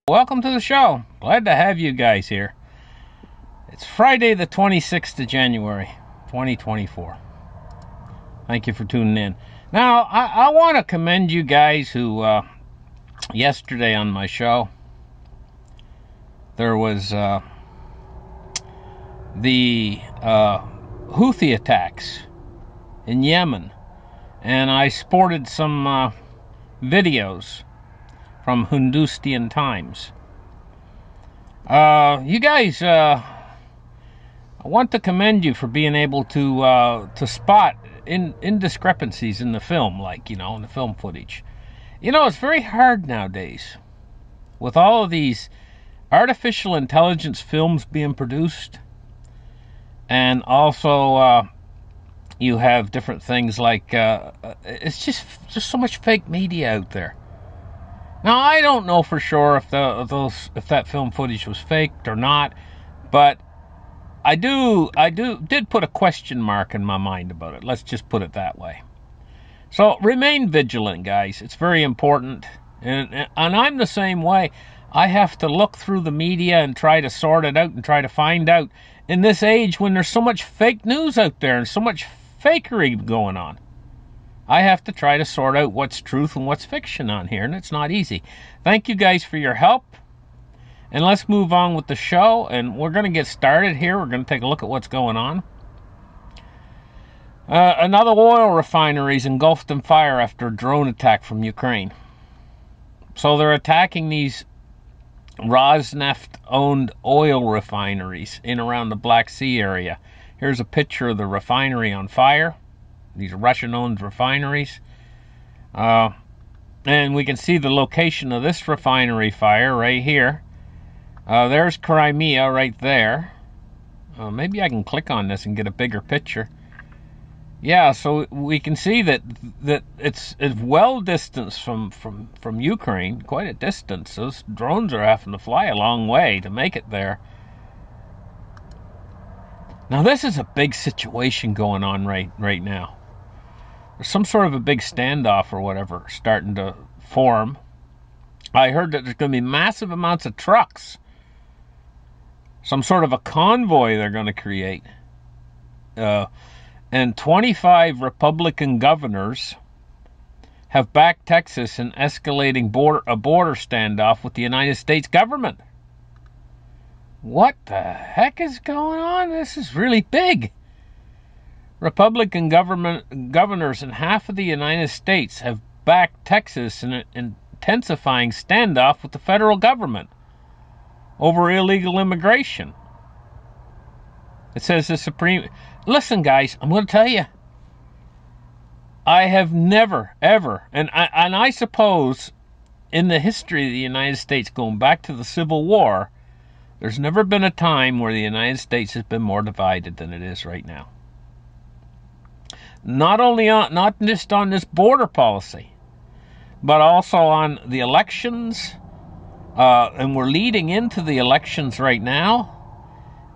Welcome to the show. Glad to have you guys here. It's Friday the 26th of January, 2024. Thank you for tuning in. Now, I want to commend you guys who, yesterday on my show, there was the Houthi attacks in Yemen, and I sported some videos from Hindustan Times. You guys, I want to commend you for being able to spot indiscrepancies in the film, in the film footage. It's very hard nowadays with all of these artificial intelligence films being produced, and also you have different things like it's just so much fake media out there. Now, I don't know for sure if that film footage was faked or not, but I did put a question mark in my mind about it. Let's just put it that way. So remain vigilant, guys. It's very important, and I'm the same way. I have to look through the media and try to sort it out and try to find out in this age when there's so much fake news out there and so much fakery going on. I have to try to sort out what's truth and what's fiction on here, and it's not easy. Thank you guys for your help, and let's move on with the show, and we're going to get started here. We're going to take a look at what's going on. Another oil refinery is engulfed in fire after a drone attack from Ukraine. So they're attacking these Rosneft-owned oil refineries in around the Black Sea area. Here's a picture of the refinery on fire. These Russian-owned refineries. And we can see the location of this refinery fire right here. There's Crimea right there. Maybe I can click on this and get a bigger picture. Yeah, so we can see that it's well distanced from Ukraine, quite a distance. Those drones are having to fly a long way to make it there. Now this is a big situation going on right now. There's some sort of a big standoff or whatever starting to form. I heard that there's going to be massive amounts of trucks. Some sort of a convoy they're going to create. And 25 Republican governors have backed Texas in escalating a border standoff with the United States government. What the heck is going on? This is really big. Republican governors in half of the United States have backed Texas in an intensifying standoff with the federal government over illegal immigration. It says the Supreme... Listen, guys, I'm going to tell you. I have never, ever, and I suppose in the history of the United States, going back to the Civil War, there's never been a time where the United States has been more divided than it is right now. Not just on this border policy, but also on the elections, and we're leading into the elections right now.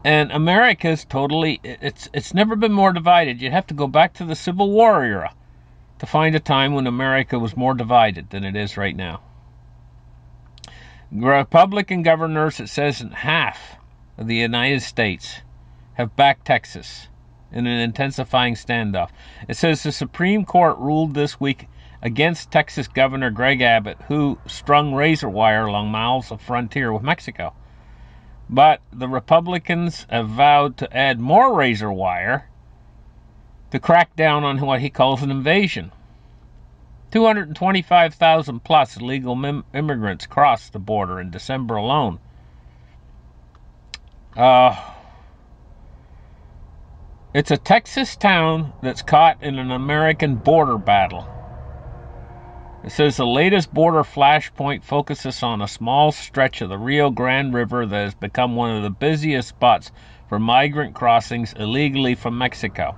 And America's totally, it's never been more divided. You have to go back to the Civil War era to find a time when America was more divided than it is right now. Republican governors, it says, in half of the United States have backed Texas in an intensifying standoff. It says the Supreme Court ruled this week against Texas Governor Greg Abbott, who strung razor wire along miles of frontier with Mexico. But the Republicans have vowed to add more razor wire to crack down on what he calls an invasion. 225,000 plus illegal immigrants crossed the border in December alone. It's a Texas town that's caught in an American border battle. It says the latest border flashpoint focuses on a small stretch of the Rio Grande River that has become one of the busiest spots for migrant crossings illegally from Mexico.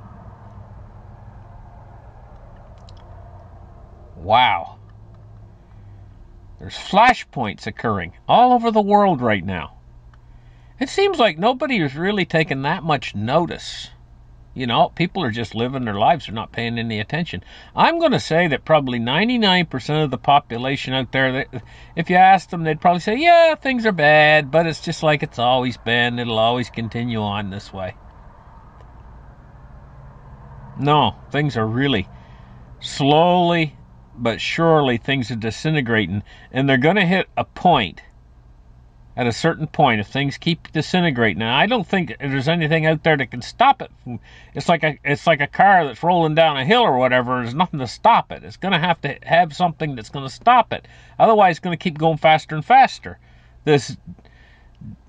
Wow. There's flashpoints occurring all over the world right now. It seems like nobody has really taken that much notice You know, people are just living their lives. They're not paying any attention. I'm going to say that probably 99% of the population out there, if you ask them, they'd probably say, yeah, things are bad, but it's just like it's always been. It'll always continue on this way. No, things are really slowly but surely, things are disintegrating, and they're going to hit a point. At a certain point, if things keep disintegrating, now I don't think there's anything out there that can stop it. It's like a car that's rolling down a hill or whatever. There's nothing to stop it. It's going to have something that's going to stop it. Otherwise, it's going to keep going faster and faster. This,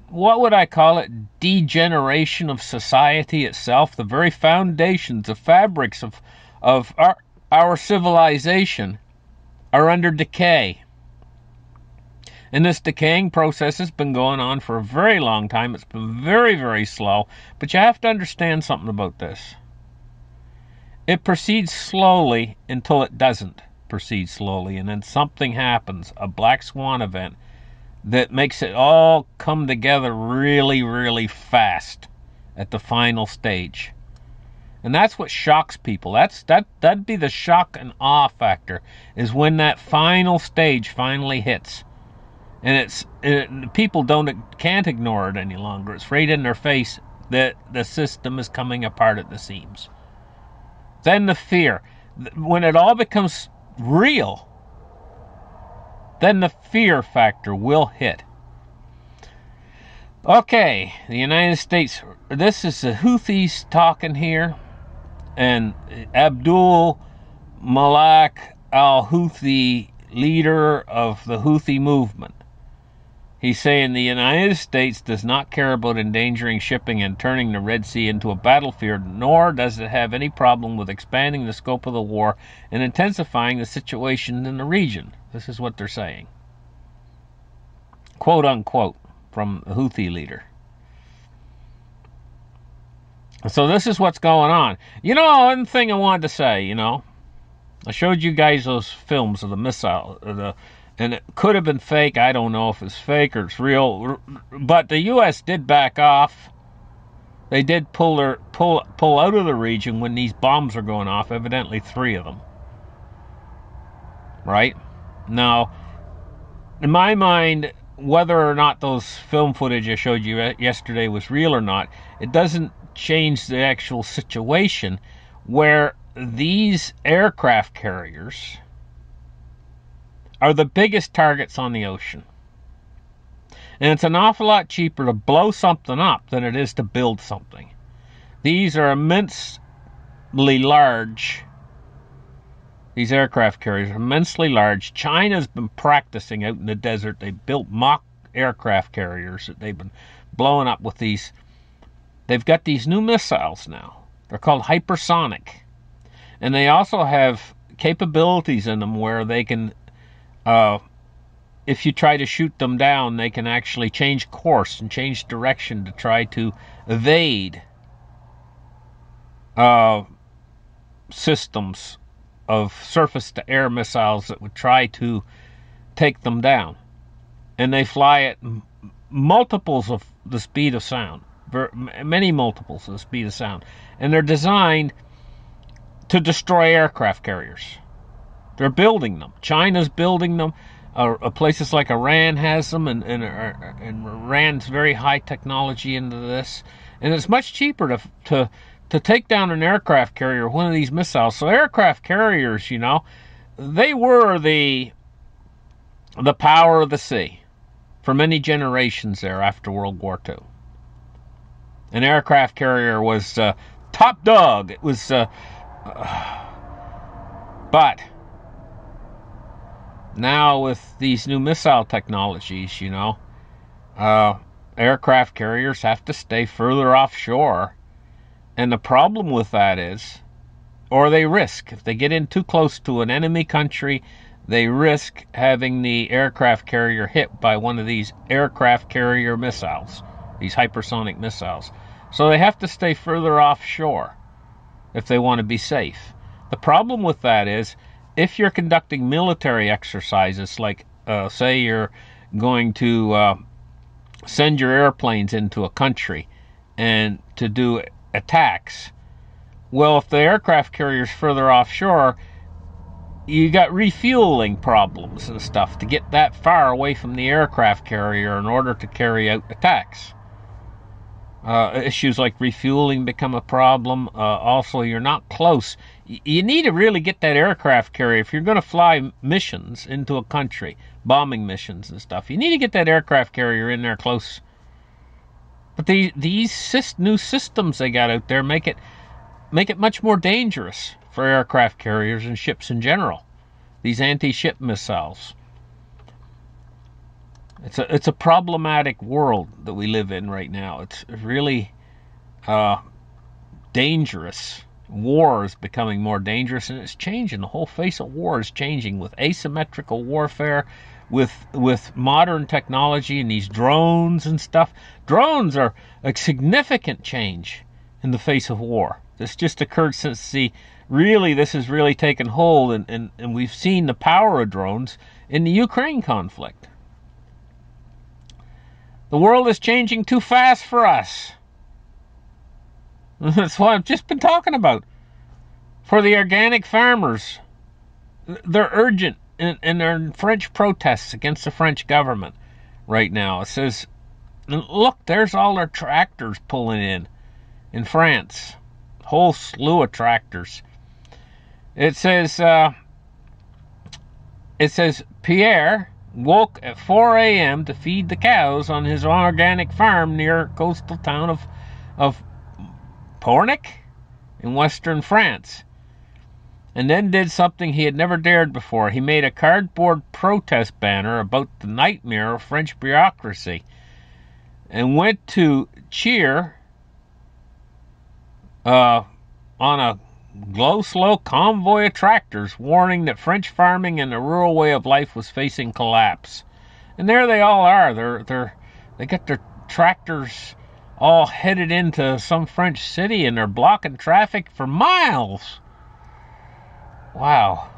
what would I call it? Degeneration of society itself. The very foundations, the fabrics of our civilization are under decay. And this decaying process has been going on for a very long time. It's been very, very slow. But you have to understand something about this. It proceeds slowly until it doesn't proceed slowly. And then something happens, a black swan event, that makes it all come together really, really fast at the final stage. And that's what shocks people. That'd be the shock and awe factor, is when that final stage finally hits. And people can't ignore it any longer. It's right in their face that the system is coming apart at the seams. Then the fear. When it all becomes real, then the fear factor will hit. Okay, the United States, this is the Houthis talking here, and Abdul Malak al-Houthi, leader of the Houthi movement. He's saying the United States does not care about endangering shipping and turning the Red Sea into a battlefield, nor does it have any problem with expanding the scope of the war and intensifying the situation in the region. This is what they're saying. Quote unquote, from the Houthi leader. So this is what's going on. You know, one thing I wanted to say, you know, I showed you guys those films of the missile, and it could have been fake. I don't know if it's fake or it's real. But the U.S. did back off. They did pull out of the region when these bombs are going off. Evidently 3 of them. Right? Now, in my mind, whether or not those film footage I showed you yesterday was real or not, it doesn't change the actual situation where these aircraft carriers are the biggest targets on the ocean. And it's an awful lot cheaper to blow something up than it is to build something. These are immensely large. These aircraft carriers are immensely large. China's been practicing out in the desert. They built mock aircraft carriers that they've been blowing up with these. They've got these new missiles now. They're called hypersonic. And they also have capabilities in them where they can, if you try to shoot them down, they can actually change course and change direction to try to evade systems of surface-to-air missiles that would try to take them down. And they fly at multiples of the speed of sound, many multiples of the speed of sound. And they're designed to destroy aircraft carriers. They're building them. China's building them. Places like Iran has them, and Iran's very high technology into this. And it's much cheaper to take down an aircraft carrier, one of these missiles. So aircraft carriers, you know, they were the power of the sea for many generations there after World War II. An aircraft carrier was top dog. It was, but now with these new missile technologies, you know, aircraft carriers have to stay further offshore. And the problem with that is, or they risk, if they get in too close to an enemy country, they risk having the aircraft carrier hit by one of these aircraft carrier missiles, these hypersonic missiles. So they have to stay further offshore if they want to be safe. The problem with that is, if you're conducting military exercises, like say you're going to send your airplanes into a country and to do attacks, Well, if the aircraft carrier's further offshore, you got refueling problems and stuff to get that far away from the aircraft carrier in order to carry out attacks. Issues like refueling become a problem. Also, you're not close. You need to really get that aircraft carrier. If you're going to fly missions into a country, bombing missions and stuff, you need to get that aircraft carrier in there close. But these new systems they got out there make it much more dangerous for aircraft carriers and ships in general. These anti-ship missiles. It's a problematic world that we live in right now. It's really dangerous. War is becoming more dangerous, and it's changing. The whole face of war is changing with asymmetrical warfare, with modern technology and these drones and stuff. Drones are a significant change in the face of war. This just occurred since this has really taken hold, and we've seen the power of drones in the Ukraine conflict. The world is changing too fast for us. That's what I've just been talking about. For the organic farmers, they're urgent, and they're in French protests against the French government right now. It says, look, there's all their tractors pulling in France. Whole slew of tractors. It says Pierre woke at 4 a.m. to feed the cows on his organic farm near coastal town of Pornic in western France, and then did something he had never dared before. He made a cardboard protest banner about the nightmare of French bureaucracy and went to cheer on a slow convoy of tractors, warning that French farming and the rural way of life was facing collapse. And there they all are. They got their tractors all headed into some French city, and they're blocking traffic for miles. Wow,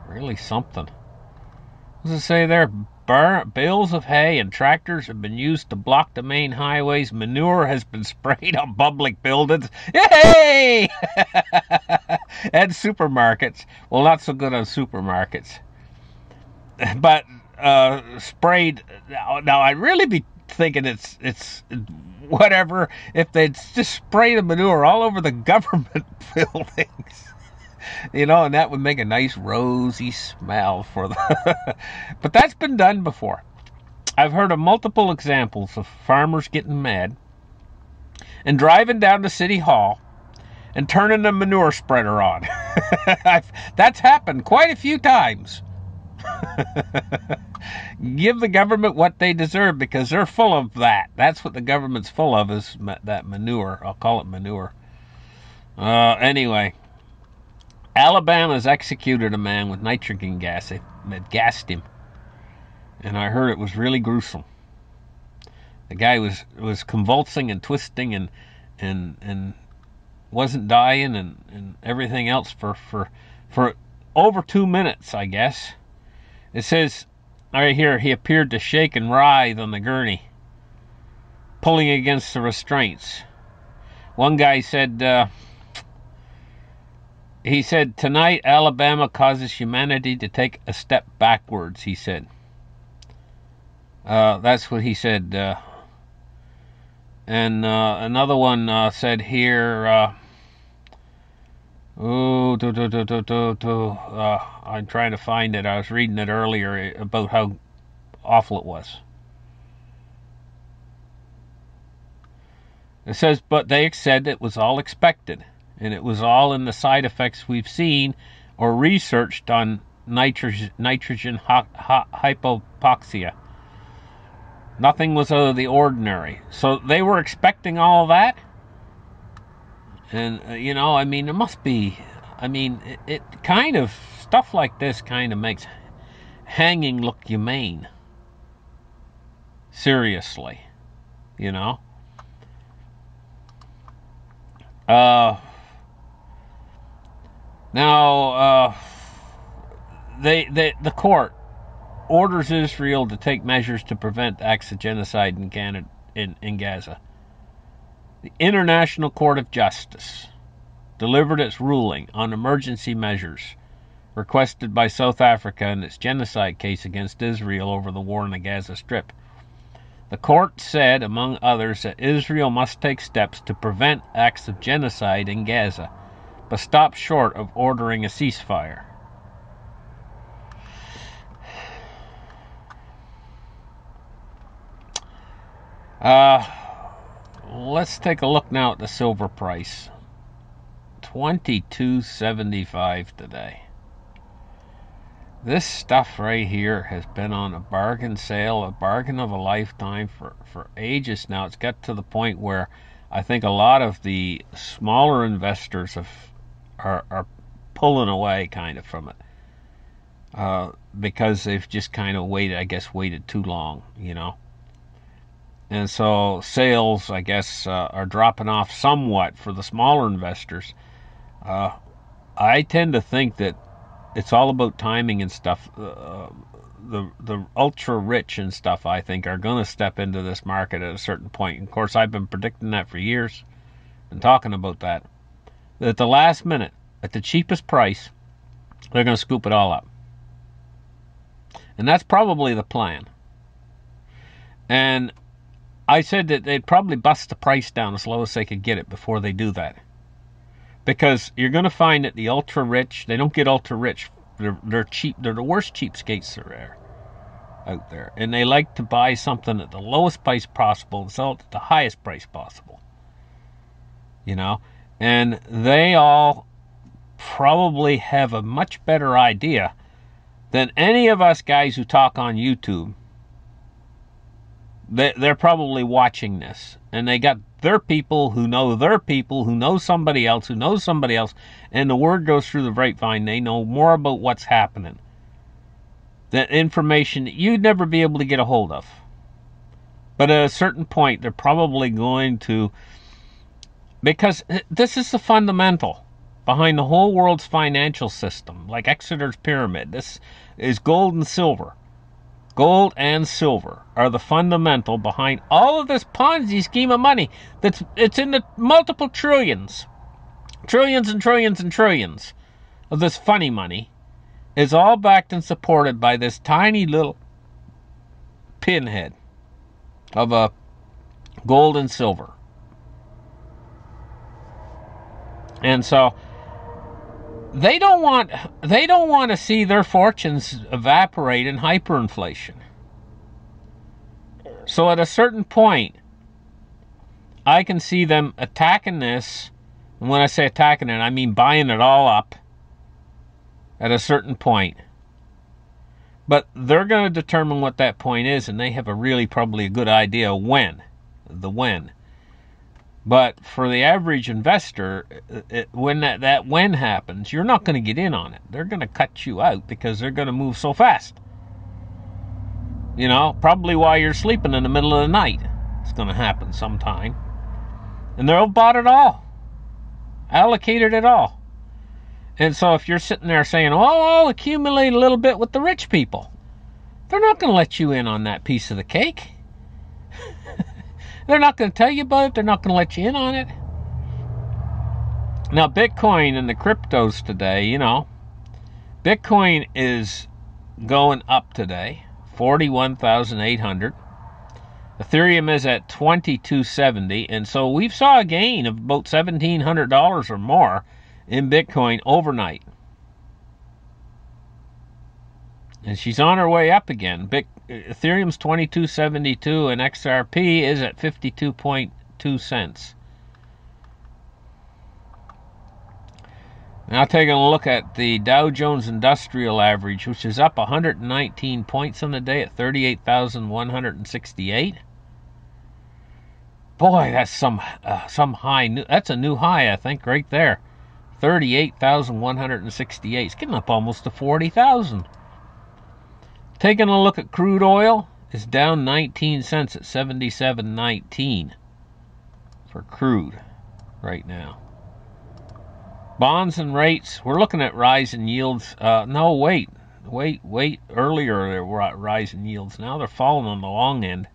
really something. What does it say there? Bales of hay and tractors have been used to block the main highways. Manure has been sprayed on public buildings. Yay! And supermarkets. Well, not so good on supermarkets. But sprayed. Now I'd really be thinking it's whatever if they'd just spray the manure all over the government buildings. You know, and that would make a nice rosy smell for the... But that's been done before. I've heard of multiple examples of farmers getting mad and driving down to City Hall and turning the manure spreader on. That's happened quite a few times. Give the government what they deserve, because they're full of that. That's what the government's full of, is that manure. I'll call it manure. Anyway... Alabama's executed a man with nitrogen gas that gassed him, and I heard it was really gruesome. The guy was convulsing and twisting and wasn't dying and everything else for over 2 minutes, I guess. It says right here, he appeared to shake and writhe on the gurney, pulling against the restraints. One guy said, he said, tonight Alabama causes humanity to take a step backwards, he said. That's what he said. And another one said here, I'm trying to find it. I was reading it earlier about how awful it was. It says, but they said it was all expected. And it was all in the side effects we've seen or researched on nitrogen hypoxia. Nothing was out of the ordinary. So they were expecting all that. And, you know, I mean, there must be... I mean, it kind of... Stuff like this kind of makes hanging look humane. Seriously. You know? Now, the court orders Israel to take measures to prevent acts of genocide in Gaza. The International Court of Justice delivered its ruling on emergency measures requested by South Africa in its genocide case against Israel over the war in the Gaza Strip. The court said, among others, that Israel must take steps to prevent acts of genocide in Gaza, but stop short of ordering a ceasefire. Let's take a look now at the silver price. $22.75 today. This stuff right here has been on a bargain sale, a bargain of a lifetime for ages now. It's got to the point where I think a lot of the smaller investors are pulling away kind of from it. Because they've just kind of waited too long, you know. And so sales, I guess, are dropping off somewhat for the smaller investors. I tend to think that it's all about timing and stuff. The ultra rich and stuff, I think, are going to step into this market at a certain point. And of course, I've been predicting that for years and talking about that. That at the last minute, at the cheapest price, they're going to scoop it all up. And that's probably the plan. And I said that they'd probably bust the price down as low as they could get it before they do that. Because you're going to find that the ultra-rich, they don't get ultra-rich. They're cheap. They're the worst cheapskates there are out there. And they like to buy something at the lowest price possible and sell it at the highest price possible. You know? And they all probably have a much better idea than any of us guys who talk on YouTube. They're probably watching this. And they got their people who know their people who know somebody else who knows somebody else. And the word goes through the grapevine. They know more about what's happening. That information that you'd never be able to get a hold of. But at a certain point, they're probably going to... Because this is the fundamental behind the whole world's financial system. Like Exeter's pyramid. This is gold and silver. Gold and silver are the fundamental behind all of this Ponzi scheme of money. It's in the multiple trillions. Trillions and trillions and trillions of this funny money is all backed and supported by this tiny little pinhead of a gold and silver. And so they don't want to see their fortunes evaporate in hyperinflation. So at a certain point, I can see them attacking this. And when I say attacking it, I mean buying it all up at a certain point. But they're going to determine what that point is, and they have probably a good idea when. But for the average investor, when that when happens, you're not going to get in on it. They're going to cut you out because they're going to move so fast. You know, probably while you're sleeping in the middle of the night. It's going to happen sometime. And they'll bought it all. Allocated it all. And so if you're sitting there saying, oh, I'll accumulate a little bit with the rich people. They're not going to let you in on that piece of the cake. They're not going to tell you about it. They're not going to let you in on it. Now, Bitcoin and the cryptos today, you know, Bitcoin is going up today, 41,800. Ethereum is at 2270, and so we saw a gain of about $1,700 or more in Bitcoin overnight. And she's on her way up again. Ethereum's 2272 and XRP is at 52.2 cents. Now taking a look at the Dow Jones Industrial Average, which is up 119 points on the day at 38,168. Boy, that's some high. That's a new high, I think, right there. 38,168. It's getting up almost to 40,000. Taking a look at crude oil, it's down 19 cents at 77.19 for crude right now. Bonds and rates, we're looking at rising yields. No, wait. Earlier there were rising yields. Now they're falling on the long end.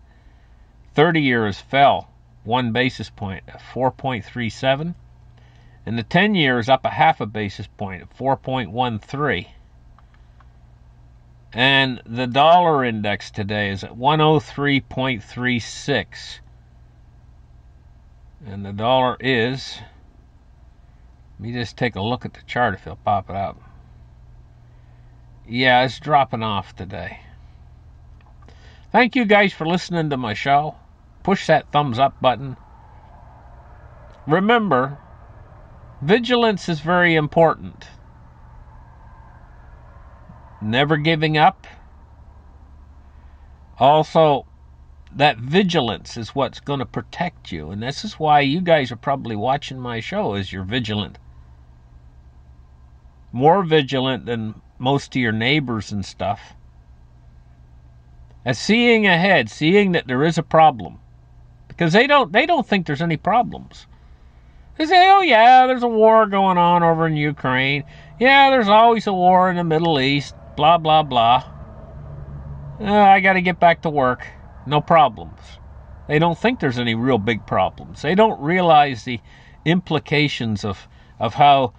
30 years fell 1 basis point at 4.37. And the 10-year is up a half a basis point at 4.13. And the dollar index today is at 103.36. And the dollar is, let me just take a look at the chart if it'll pop it up. Yeah, it's dropping off today. Thank you guys for listening to my show. Push that thumbs up button. Remember, vigilance is very important. Never giving up. Also, that vigilance is what's going to protect you. And this is why you guys are probably watching my show, is you're vigilant. More vigilant than most of your neighbors and stuff. As seeing ahead, seeing that there is a problem. Because they don't think there's any problems. They say, oh yeah, there's a war going on over in Ukraine. Yeah, there's always a war in the Middle East. Blah, blah, blah. I got to get back to work. No problems. They don't think there's any real big problems. They don't realize the implications of how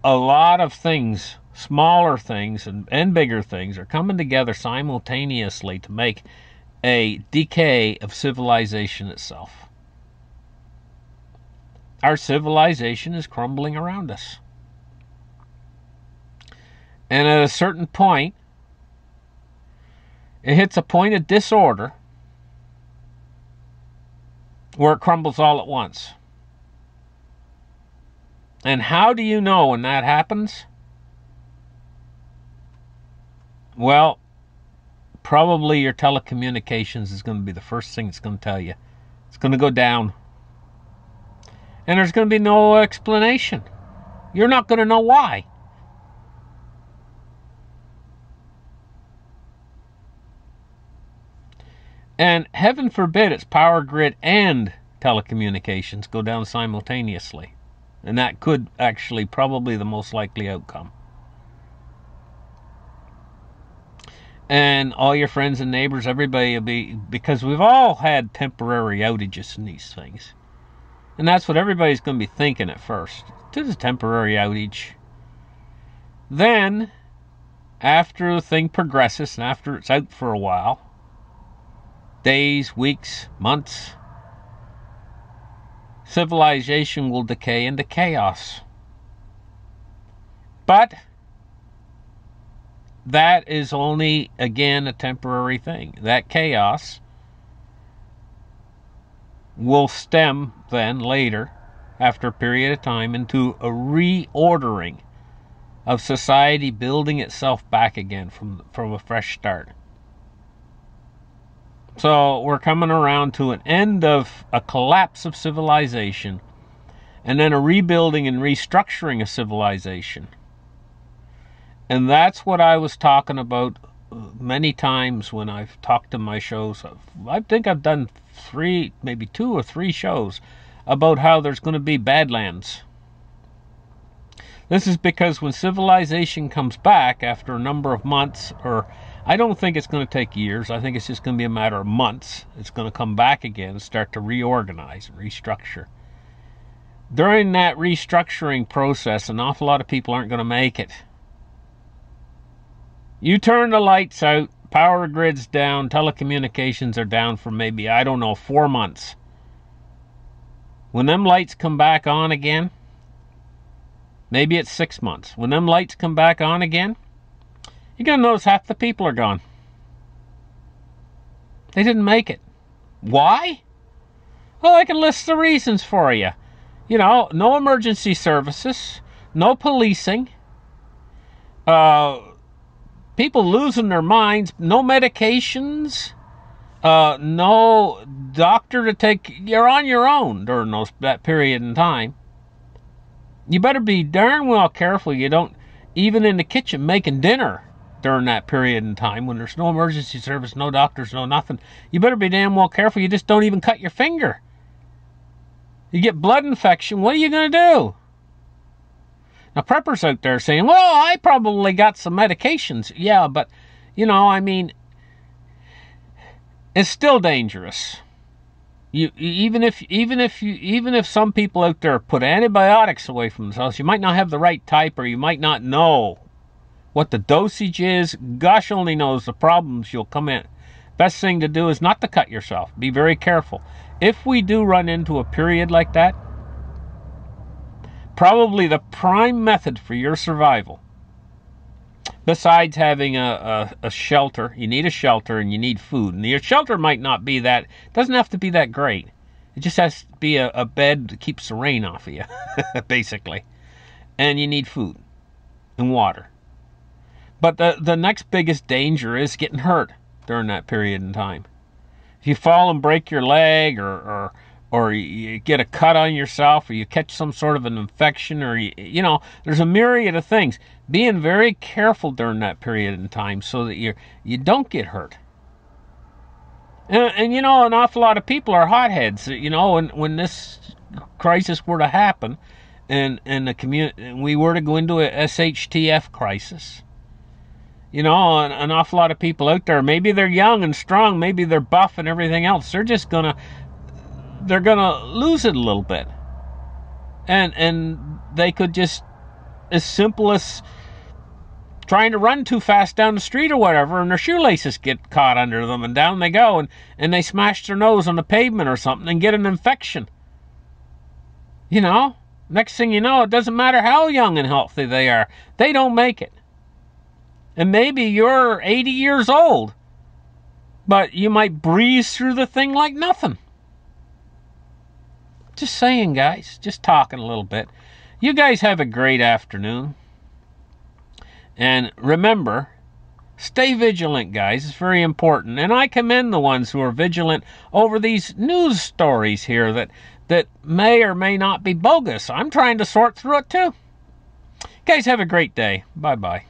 a lot of things, smaller things and bigger things, are coming together simultaneously to make a decay of civilization itself. Our civilization is crumbling around us. And at a certain point, it hits a point of disorder where it crumbles all at once. And how do you know when that happens? Well, probably your telecommunications is going to be the first thing it's going to tell you. It's going to go down. And there's going to be no explanation. You're not going to know why. And heaven forbid it's power grid and telecommunications go down simultaneously. And that could actually probably the most likely outcome. And all your friends and neighbors, everybody will be, because we've all had temporary outages in these things. And that's what everybody's going to be thinking at first. This is a temporary outage. Then, after the thing progresses and after it's out for a while, days, weeks, months, civilization will decay into chaos. But that is only, again, a temporary thing. That chaos will stem then later, after a period of time, into a reordering of society building itself back again from a fresh start. So we're coming around to an end of a collapse of civilization and then a rebuilding and restructuring of civilization. And that's what I was talking about many times when I've talked to my shows. I think I've done 3, maybe 2 or 3 shows about how there's going to be badlands. This is because when civilization comes back after a number of months, or I don't think it's going to take years, I think it's just going to be a matter of months. It's going to come back again and start to reorganize and restructure. During that restructuring process, an awful lot of people aren't going to make it. You turn the lights out, power grid's down, telecommunications are down for maybe, 4 months. When them lights come back on again, maybe it's 6 months. When them lights come back on again, you're going to notice half the people are gone. They didn't make it. Why? Well, I can list the reasons for you. No emergency services, no policing, people losing their minds, no medications, no doctor to take. You're on your own during that period in time. You better be darn well careful you don't, even in the kitchen making dinner during that period in time when there's no emergency service, no doctors, no nothing. You better be damn well careful you just don't even cut your finger. You get blood infection, what are you going to do? Now, preppers out there saying, well, I probably got some medications. Yeah, but, it's still dangerous. Even if some people out there put antibiotics away from themselves, you might not have the right type, or you might not know what the dosage is. Gosh only knows the problems you'll come in. Best thing to do is not to cut yourself. Be very careful. If we do run into a period like that, probably the prime method for your survival, besides having a shelter, you need a shelter and you need food. And your shelter might not be that, doesn't have to be that great. It just has to be a bed that keeps the rain off of you, basically. And you need food and water. But the next biggest danger is getting hurt during that period in time. If you fall and break your leg, or you get a cut on yourself, or you catch some sort of an infection, or you know, there's a myriad of things. Being very careful during that period in time so that you don't get hurt. And you know, an awful lot of people are hotheads. You know, when this crisis were to happen, and the community, we were to go into a SHTF crisis. You know, an awful lot of people out there, maybe they're young and strong, maybe they're buff and everything else. They're gonna lose it a little bit, and they could just, as simple as trying to run too fast down the street or whatever, and their shoelaces get caught under them, and down they go, and they smash their nose on the pavement or something and get an infection. You know, next thing you know, it doesn't matter how young and healthy they are, they don't make it. And maybe you're 80 years old, but you might breeze through the thing like nothing. Just saying, guys. Just talking a little bit. You guys have a great afternoon. And remember, stay vigilant, guys. It's very important. And I commend the ones who are vigilant over these news stories here that may or may not be bogus. I'm trying to sort through it too. Guys, have a great day. Bye-bye.